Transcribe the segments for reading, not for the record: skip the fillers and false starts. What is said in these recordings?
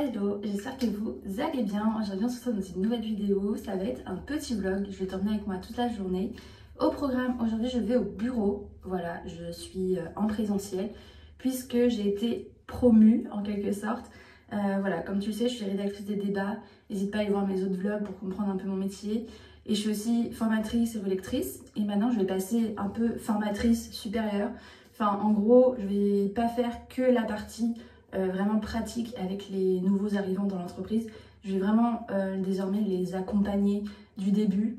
Hello, j'espère que vous allez bien. Aujourd'hui on se retrouve dans une nouvelle vidéo, ça va être un petit vlog, je vais t'emmener avec moi toute la journée. Au programme, aujourd'hui je vais au bureau, voilà, je suis en présentiel puisque j'ai été promue en quelque sorte. Voilà, comme tu le sais, je suis rédactrice des débats, n'hésite pas à aller voir mes autres vlogs pour comprendre un peu mon métier. Et je suis aussi formatrice et relectrice, et maintenant je vais passer un peu formatrice supérieure. Enfin en gros, je vais pas faire que la partie vraiment pratique avec les nouveaux arrivants dans l'entreprise. Je vais vraiment désormais les accompagner du début,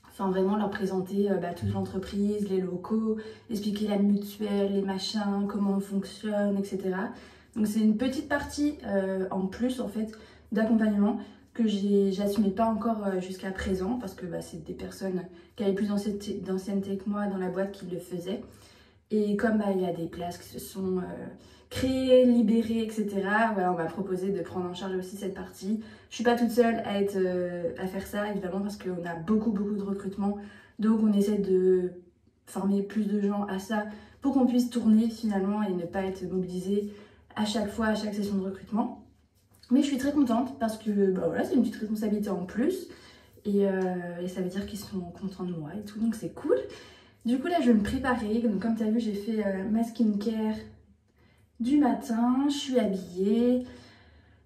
enfin vraiment leur présenter toute l'entreprise, les locaux, expliquer la mutuelle, les machins, comment on fonctionne, etc. Donc c'est une petite partie en plus en fait d'accompagnement que j'assumais pas encore jusqu'à présent parce que c'est des personnes qui avaient plus d'ancienneté que moi dans la boîte qui le faisaient. Et comme il y a des places qui se sont créées, libérées, etc. Voilà, on m'a proposé de prendre en charge aussi cette partie. Je suis pas toute seule à faire ça, évidemment, parce qu'on a beaucoup de recrutement. Donc on essaie de former plus de gens à ça pour qu'on puisse tourner finalement et ne pas être mobilisé à chaque fois, à chaque session de recrutement. Mais je suis très contente parce que voilà, c'est une petite responsabilité en plus. Et ça veut dire qu'ils sont contents de moi et tout, donc c'est cool. Du coup là je vais me préparer, donc comme tu as vu j'ai fait ma skincare du matin, je suis habillée.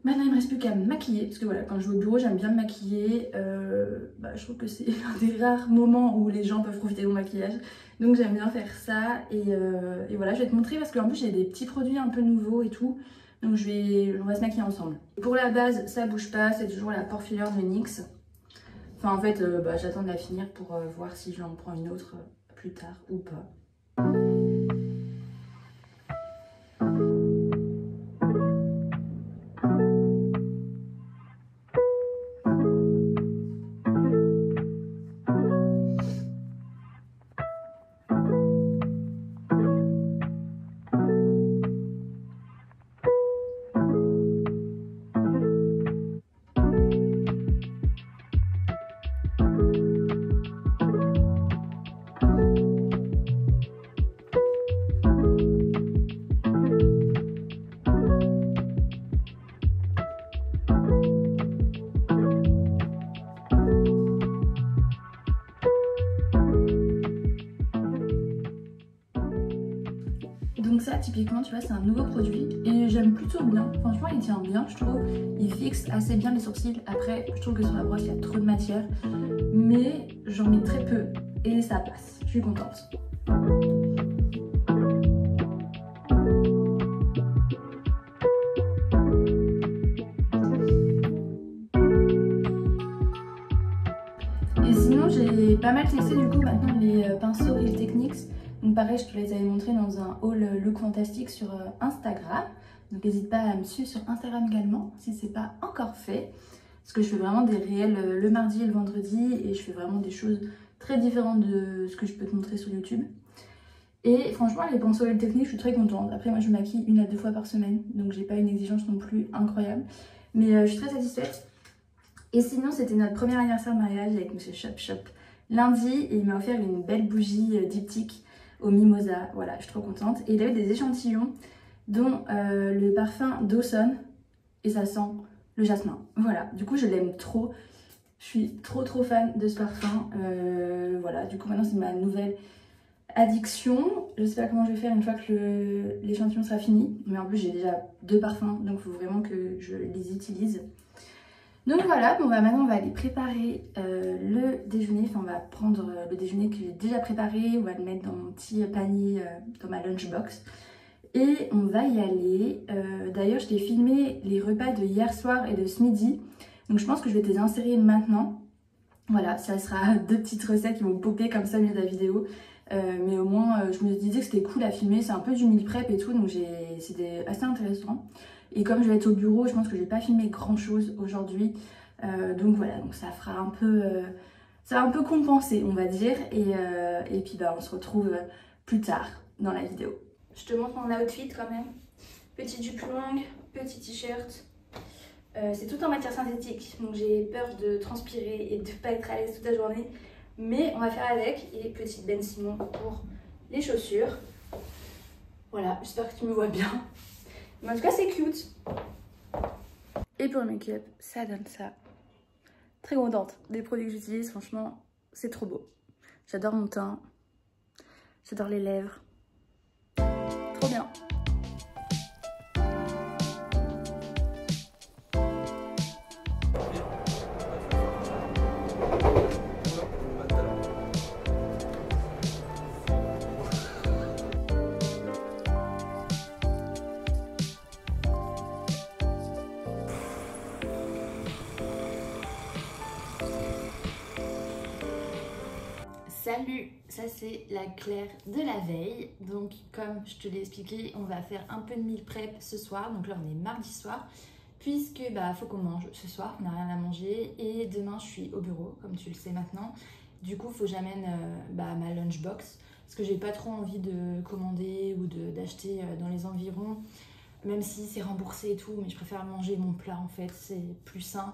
Maintenant il me reste plus qu'à me maquiller, parce que voilà, quand je vais au bureau j'aime bien me maquiller. Je trouve que c'est un des rares moments où les gens peuvent profiter de mon maquillage. Donc j'aime bien faire ça et voilà, je vais te montrer parce qu'en plus j'ai des petits produits un peu nouveaux et tout. Donc on va se maquiller ensemble. Pour la base ça bouge pas, c'est toujours la pore filler de NYX. Enfin en fait j'attends de la finir pour voir si je en prends une autre plus tard ou pas. Donc ça typiquement tu vois c'est un nouveau produit et j'aime plutôt bien, franchement il tient bien je trouve, il fixe assez bien les sourcils. Après je trouve que sur la brosse il y a trop de matière mais j'en mets très peu et ça passe, je suis contente. Et sinon j'ai pas mal testé du coup maintenant les pinceaux Real Techniques. Donc pareil, je te les avais montrés dans un haul look fantastique sur Instagram. Donc n'hésite pas à me suivre sur Instagram également si c'est pas encore fait. Parce que je fais vraiment des réels le mardi et le vendredi et je fais vraiment des choses très différentes de ce que je peux te montrer sur YouTube. Et franchement les pinceaux Real Techniques, je suis très contente. Après moi je me maquille 1 à 2 fois par semaine, donc j'ai pas une exigence non plus incroyable. Mais je suis très satisfaite. Et sinon c'était notre premier anniversaire de mariage avec Monsieur Shop Shop lundi et il m'a offert une belle bougie diptyque au mimosa, voilà, je suis trop contente. Et il avait des échantillons dont le parfum Dawson et ça sent le jasmin. Voilà, du coup je l'aime trop, je suis trop fan de ce parfum. Voilà, du coup maintenant c'est ma nouvelle addiction. Je sais pas comment je vais faire une fois que l'échantillon sera fini, mais en plus j'ai déjà 2 parfums donc il faut vraiment que je les utilise. Donc voilà, maintenant on va aller préparer le déjeuner, enfin on va prendre le déjeuner que j'ai déjà préparé, on va le mettre dans mon petit panier, dans ma lunchbox et on va y aller. D'ailleurs je t'ai filmé les repas de hier soir et de ce midi, donc je pense que je vais te les insérer maintenant. Voilà, ça sera 2 petites recettes qui vont popper comme ça au milieu de la vidéo. Mais au moins je me disais que c'était cool à filmer, c'est un peu du meal prep et tout, donc c'était assez intéressant. Et comme je vais être au bureau, je pense que je vais pas filmer grand chose aujourd'hui. Donc voilà, donc ça fera un peu, ça va un peu compenser on va dire. Et puis on se retrouve plus tard dans la vidéo. Je te montre mon outfit quand même. Petite jupe longue, petit t-shirt. C'est tout en matière synthétique, donc j'ai peur de transpirer et de pas être à l'aise toute la journée. Mais on va faire avec. Et petite Ben Simon pour les chaussures. Voilà, j'espère que tu me vois bien. Mais en tout cas c'est cute. Et pour le make-up, ça donne ça. Très contente des produits que j'utilise, franchement, c'est trop beau. J'adore mon teint, j'adore les lèvres. Trop bien. Salut, ça c'est la Claire de la veille. Donc comme je te l'ai expliqué, on va faire un peu de meal prep ce soir. Donc là on est mardi soir, puisque faut qu'on mange ce soir, on n'a rien à manger. Et demain je suis au bureau, comme tu le sais maintenant. Du coup faut que j'amène ma lunchbox, parce que j'ai pas trop envie de commander ou d'acheter dans les environs. Même si c'est remboursé et tout, mais je préfère manger mon plat en fait, c'est plus sain.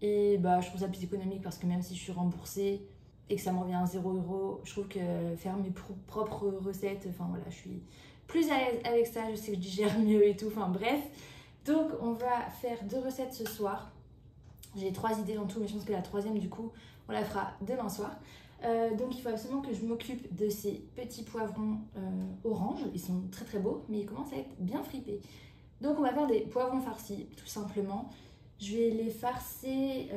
Et je trouve ça plus économique, parce que même si je suis remboursée et que ça me revient à 0 €, je trouve que faire mes propres recettes, enfin voilà, je suis plus à l'aise avec ça, je sais que je digère mieux et tout, enfin bref. Donc on va faire 2 recettes ce soir. J'ai 3 idées en tout, mais je pense que la troisième du coup, on la fera demain soir. Donc il faut absolument que je m'occupe de ces petits poivrons orange. Ils sont très très beaux, mais ils commencent à être bien fripés. Donc on va faire des poivrons farcis, tout simplement. Je vais les farcer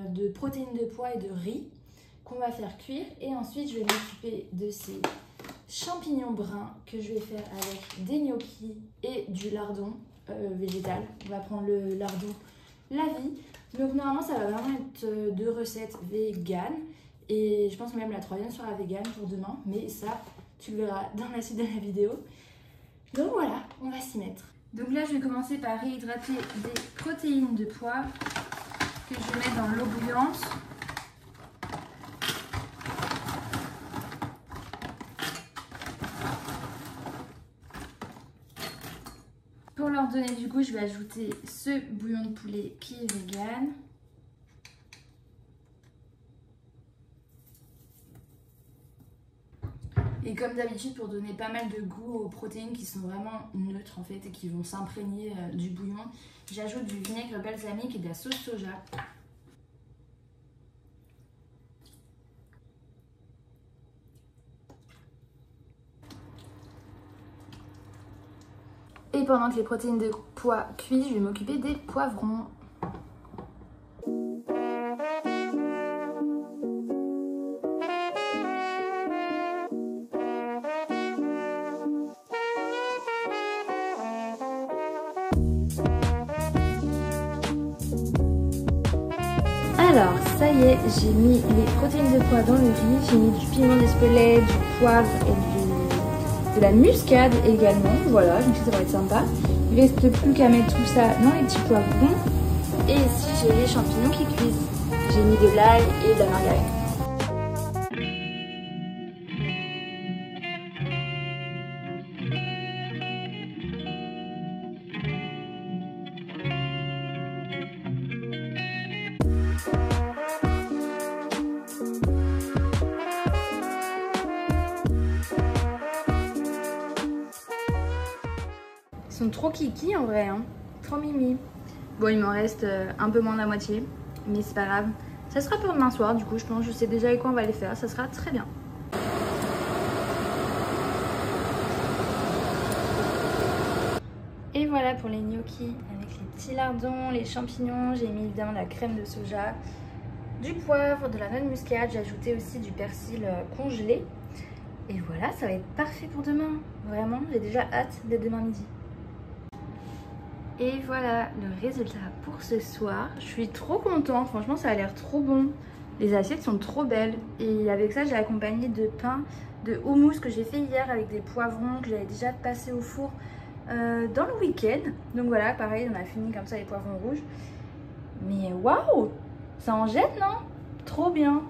de protéines de pois et de riz, qu'on va faire cuire, et ensuite je vais m'occuper de ces champignons bruns que je vais faire avec des gnocchis et du lardon végétal. On va prendre le lardon la vie. Donc normalement ça va vraiment être 2 recettes véganes, et je pense même la troisième sera végane pour demain, mais ça tu le verras dans la suite de la vidéo. Donc voilà, on va s'y mettre. Donc là je vais commencer par réhydrater des protéines de pois que je vais mettre dans l'eau bouillante. Pour leur donner du goût, je vais ajouter ce bouillon de poulet qui est vegan. Et comme d'habitude, pour donner pas mal de goût aux protéines qui sont vraiment neutres en fait et qui vont s'imprégner du bouillon, j'ajoute du vinaigre balsamique et de la sauce soja. Et pendant que les protéines de pois cuisent, je vais m'occuper des poivrons. Alors, ça y est, j'ai mis les protéines de pois dans le riz, j'ai mis du piment d'Espelette, du poivre et de la muscade également. Voilà, je me suis dit ça va être sympa. Il ne reste plus qu'à mettre tout ça dans les petits poivrons. Et ici, j'ai les champignons qui cuisent. J'ai mis de l'ail et de la margarine. Ils sont trop kiki en vrai, hein. Trop mimi. Bon, il m'en reste un peu moins de la moitié, mais c'est pas grave. Ça sera pour demain soir, du coup, je pense. Je sais déjà avec quoi on va les faire, ça sera très bien. Et voilà pour les gnocchis avec les petits lardons, les champignons. J'ai mis évidemment de la crème de soja, du poivre, de la noix de muscade. J'ai ajouté aussi du persil congelé. Et voilà, ça va être parfait pour demain. Vraiment, j'ai déjà hâte d'être demain midi. Et voilà le résultat pour ce soir. Je suis trop contente, franchement ça a l'air trop bon. Les assiettes sont trop belles. Et avec ça j'ai accompagné de pain de houmous que j'ai fait hier avec des poivrons que j'avais déjà passé au four dans le week-end. Donc voilà, pareil, on a fini comme ça les poivrons rouges. Mais waouh, ça en jette, non? Trop bien.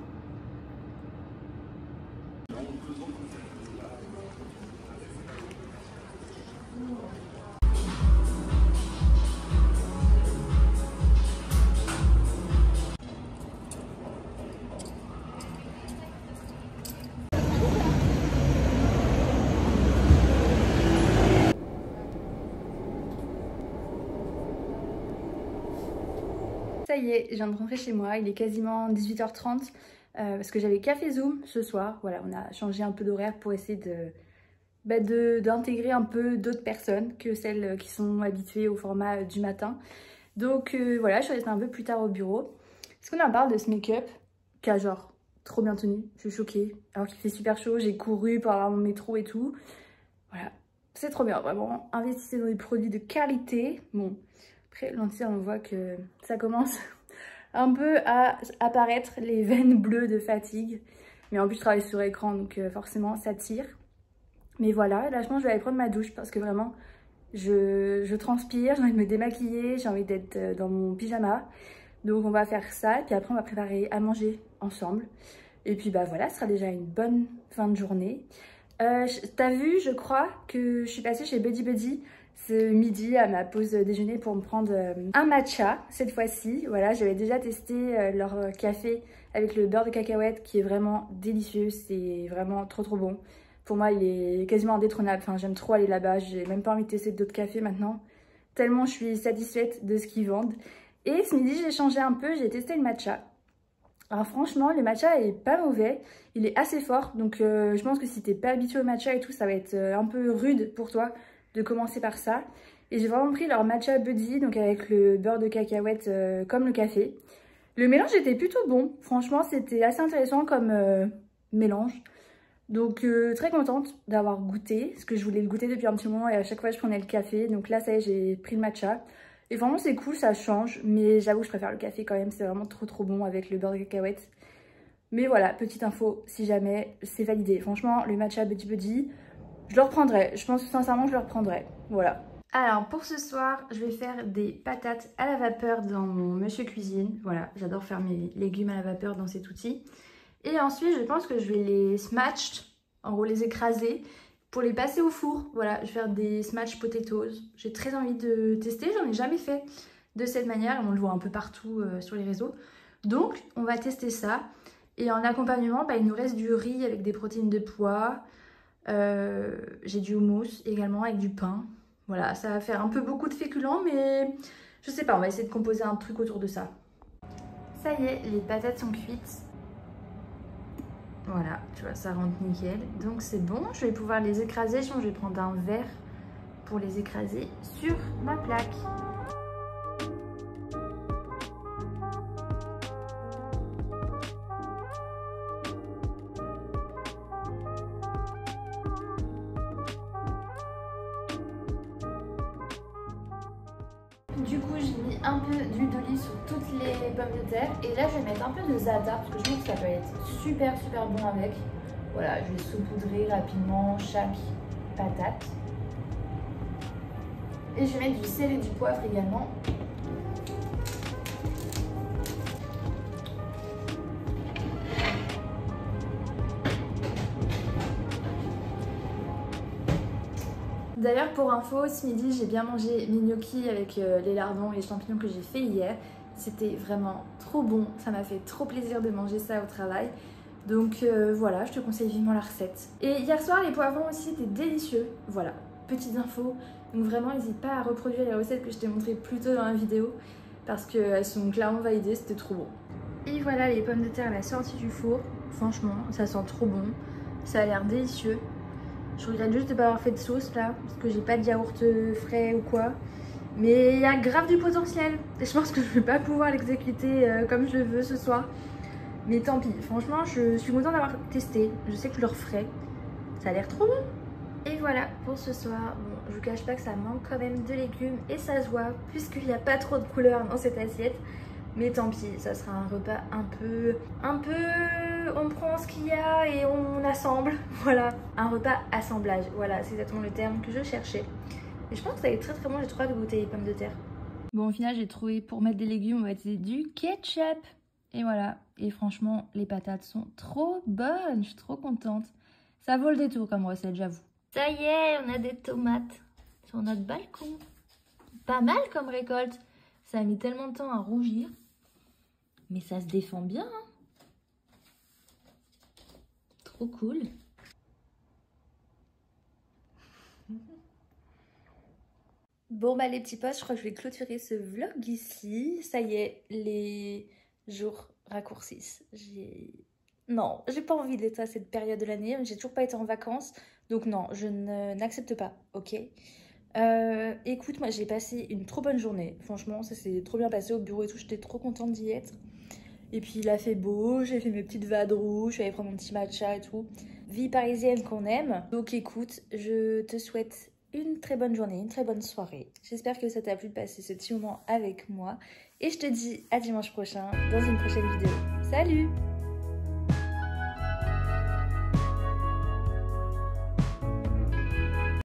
y est, je viens de rentrer chez moi, il est quasiment 18h30 parce que j'avais café Zoom ce soir. Voilà, on a changé un peu d'horaire pour essayer d'intégrer un peu d'autres personnes que celles qui sont habituées au format du matin. Donc voilà, je suis restée un peu plus tard au bureau. Est-ce qu'on en parle de ce make-up qui a genre trop bien tenu? Je suis choquée. Alors qu'il fait super chaud, j'ai couru pour avoir mon métro et tout. Voilà, c'est trop bien, vraiment. Investissez dans des produits de qualité. Bon, après, lentilles, on voit que ça commence un peu à apparaître les veines bleues de fatigue. Mais en plus, je travaille sur écran, donc forcément, ça tire. Mais voilà, là, je pense que je vais aller prendre ma douche parce que vraiment, je transpire, j'ai envie de me démaquiller, j'ai envie d'être dans mon pyjama. Donc, on va faire ça. Et puis après, on va préparer à manger ensemble. Et puis, bah voilà, ce sera déjà une bonne fin de journée. T'as vu, je crois que je suis passée chez Buddy Buddy ce midi à ma pause déjeuner pour me prendre un matcha cette fois-ci. Voilà, j'avais déjà testé leur café avec le beurre de cacahuète qui est vraiment délicieux, c'est vraiment trop bon. Pour moi, il est quasiment indétrônable, enfin, j'aime trop aller là-bas, j'ai même pas envie de tester d'autres cafés maintenant, tellement je suis satisfaite de ce qu'ils vendent. Et ce midi, j'ai changé un peu, j'ai testé le matcha. Alors franchement, le matcha est pas mauvais, il est assez fort, donc je pense que si t'es pas habitué au matcha et tout, ça va être un peu rude pour toi de commencer par ça. Et j'ai vraiment pris leur matcha buddy, donc avec le beurre de cacahuète comme le café. Le mélange était plutôt bon, franchement c'était assez intéressant comme mélange. Donc très contente d'avoir goûté, parce que je voulais le goûter depuis un petit moment et à chaque fois je prenais le café. Donc là ça y est, j'ai pris le matcha. Et vraiment c'est cool, ça change, mais j'avoue que je préfère le café quand même, c'est vraiment trop bon avec le beurre de cacahuète. Mais voilà, petite info, si jamais c'est validé. Franchement, le matcha Buddy Buddy, je le reprendrai. Je pense que sincèrement, je le reprendrai. Voilà. Alors, pour ce soir, je vais faire des patates à la vapeur dans mon Monsieur Cuisine. Voilà, j'adore faire mes légumes à la vapeur dans cet outil. Et ensuite, je pense que je vais les smash, en gros les écraser, pour les passer au four. Voilà, je vais faire des smash potatoes. J'ai très envie de tester, j'en ai jamais fait de cette manière. On le voit un peu partout sur les réseaux. Donc, on va tester ça. Et en accompagnement, bah, il nous reste du riz avec des protéines de pois. J'ai du houmous également avec du pain. Voilà, ça va faire un peu beaucoup de féculents, mais je sais pas, on va essayer de composer un truc autour de ça. Ça y est, les patates sont cuites. Voilà, tu vois, ça rentre nickel. Donc c'est bon, je vais pouvoir les écraser. Je vais prendre un verre pour les écraser sur ma plaque. Du coup, j'ai mis un peu d'huile d'olive sur toutes les pommes de terre. Et là, je vais mettre un peu de za'atar parce que je pense que ça peut être super bon avec. Voilà, je vais saupoudrer rapidement chaque patate. Et je vais mettre du sel et du poivre également. D'ailleurs, pour info, ce midi, j'ai bien mangé mes gnocchis avec les lardons et les champignons que j'ai fait hier. C'était vraiment trop bon, ça m'a fait trop plaisir de manger ça au travail. Donc voilà, je te conseille vivement la recette. Et hier soir, les poivrons aussi étaient délicieux. Voilà, petite info. Donc vraiment, n'hésite pas à reproduire les recettes que je t'ai montrées plus tôt dans la vidéo parce qu'elles sont clairement validées, c'était trop bon. Et voilà les pommes de terre à la sortie du four. Franchement, ça sent trop bon. Ça a l'air délicieux. Je regrette juste de ne pas avoir fait de sauce là, parce que j'ai pas de yaourt frais ou quoi. Mais il y a grave du potentiel. Et je pense que je vais pas pouvoir l'exécuter comme je le veux ce soir. Mais tant pis, franchement, je suis contente d'avoir testé. Je sais que je le referai. Ça a l'air trop bon. Et voilà pour ce soir. Bon, je vous cache pas que ça manque quand même de légumes et ça se voit, puisqu'il n'y a pas trop de couleurs dans cette assiette. Mais tant pis, ça sera un repas un peu, on prend ce qu'il y a et on assemble, voilà. Un repas assemblage, voilà, c'est exactement le terme que je cherchais. Et je pense que ça va être très bon, j'ai trop hâte de goûter les pommes de terre. Bon, au final, j'ai trouvé, pour mettre des légumes, on va utiliser du ketchup. Et voilà, et franchement, les patates sont trop bonnes, je suis trop contente. Ça vaut le détour comme recette, j'avoue. Ça y est, on a des tomates sur notre balcon. Pas mal comme récolte. Ça a mis tellement de temps à rougir. Mais ça se défend bien, hein. Trop cool. Bon bah les petits potes, je crois que je vais clôturer ce vlog ici. Ça y est, les jours raccourcissent. Non, j'ai pas envie d'être à cette période de l'année. J'ai toujours pas été en vacances. Donc non, je n'accepte pas, ok? Écoute, moi j'ai passé une trop bonne journée. Franchement, ça s'est trop bien passé au bureau et tout. J'étais trop contente d'y être. Et puis il a fait beau, j'ai fait mes petites vadroues, je suis allée prendre mon petit matcha et tout. Vie parisienne qu'on aime. Donc écoute, je te souhaite une très bonne journée, une très bonne soirée. J'espère que ça t'a plu de passer ce petit moment avec moi. Et je te dis à dimanche prochain dans une prochaine vidéo. Salut!